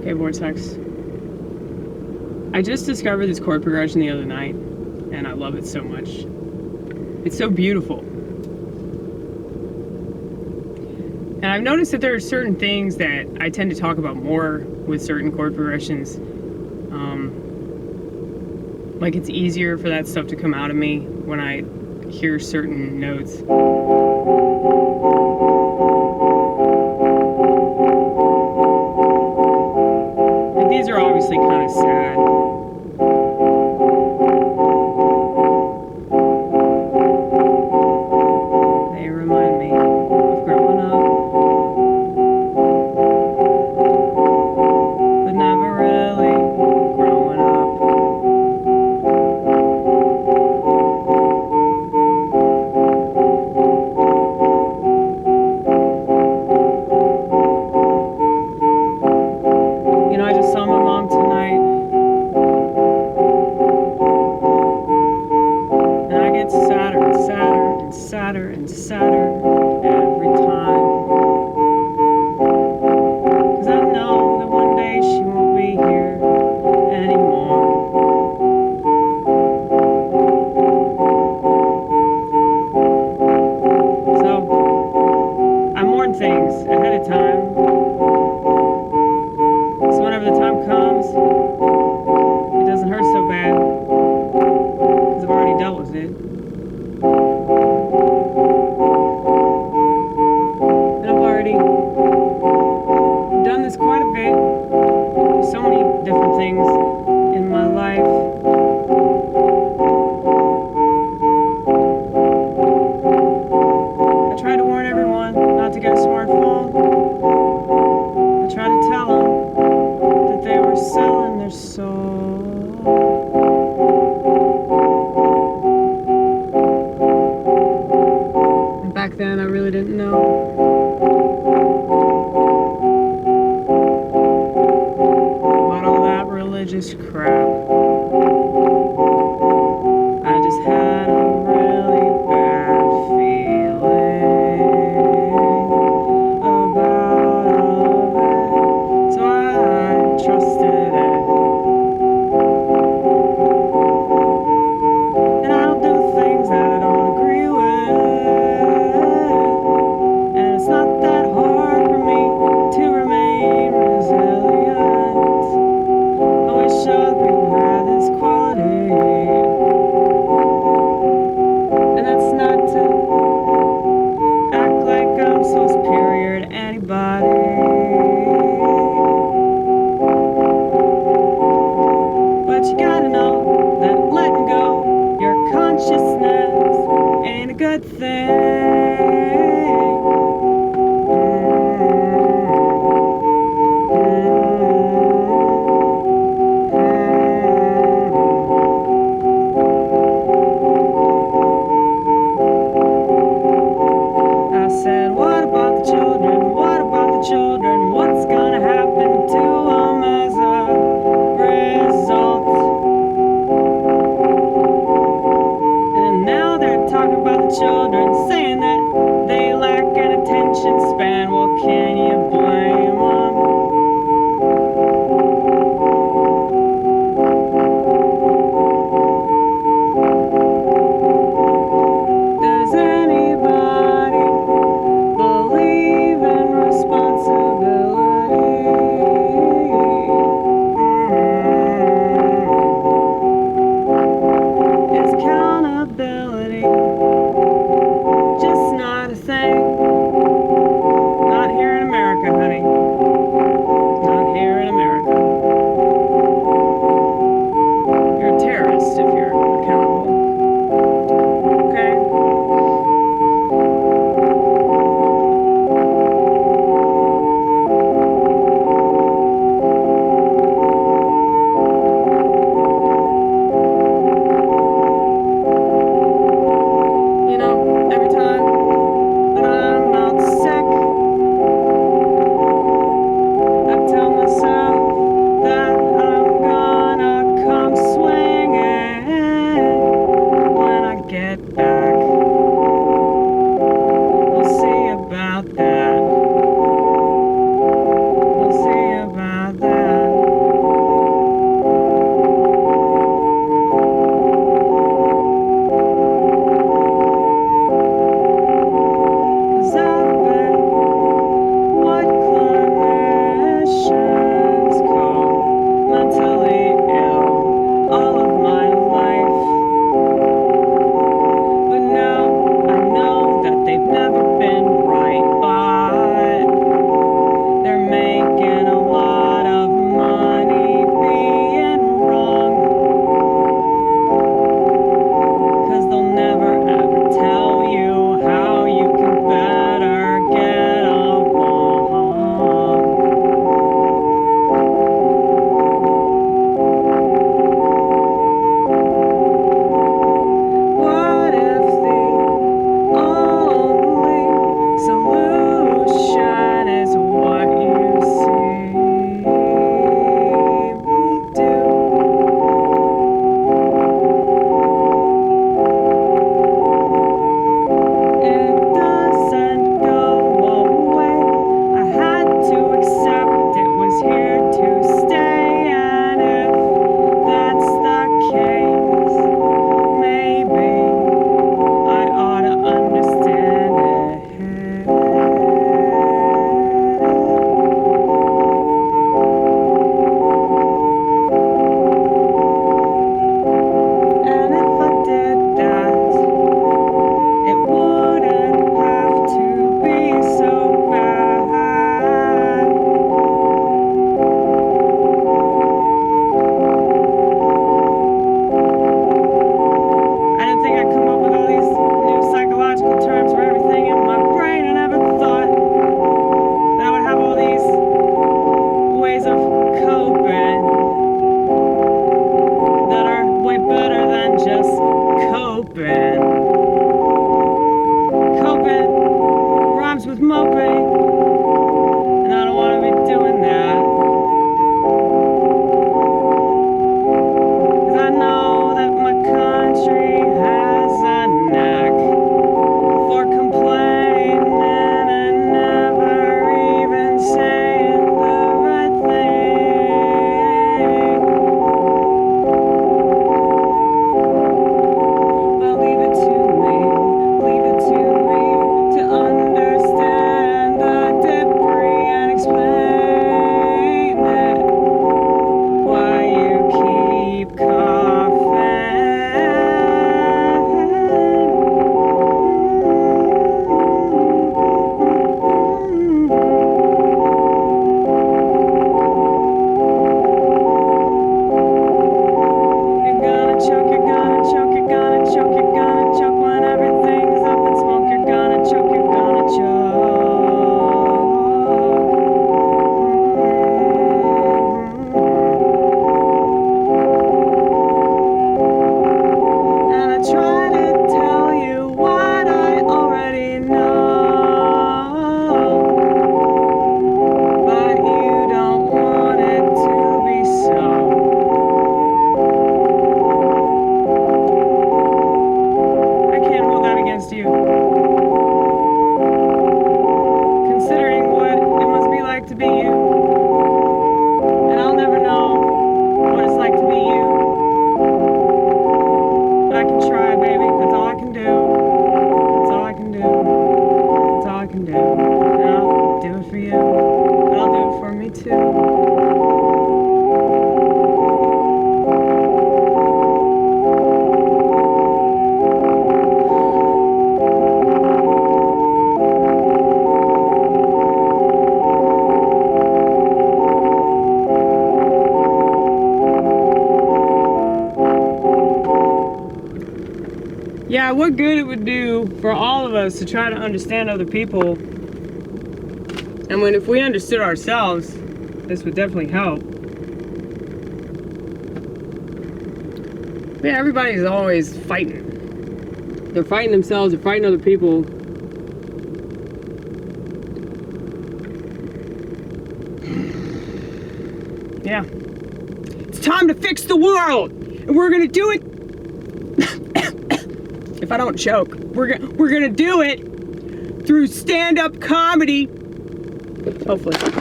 Okay, Vortex. I just discovered this chord progression the other night, and I love it so much. It's so beautiful. And I've noticed that there are certain things that I tend to talk about more with certain chord progressions. Like it's easier for that stuff to come out of me when I hear certain notes. Like these are obviously kind of sad. They remind me of growing up, but never really growing up. You know, I just saw my mom tonight, and I get sadder and sadder and sadder and sadder every time. 'Cause I know that one day she won't be here anymore. So, I mourn things ahead of time. So whenever the time comes, it doesn't hurt so bad. 'Cause I've already dealt with it. And I've already done this quite a bit. So many different things in my life. I try to warn everyone not to get a smartphone. I try to tell them that they were selling their soul. And back then I really didn't know. About all that religious crap. I just had a really bad feeling about all of it. So I trusted it. And I'll do things that I don't agree with. And it's not that hard for me to remain resilient. Though it should be Yeah, what good it would do for all of us to try to understand other people. And if we understood ourselves, this would definitely help. Yeah, everybody's always fighting. They're fighting themselves, they're fighting other people. Yeah. It's time to fix the world! And we're gonna do it. If I don't choke, we're gonna do it through stand-up comedy. Hopefully.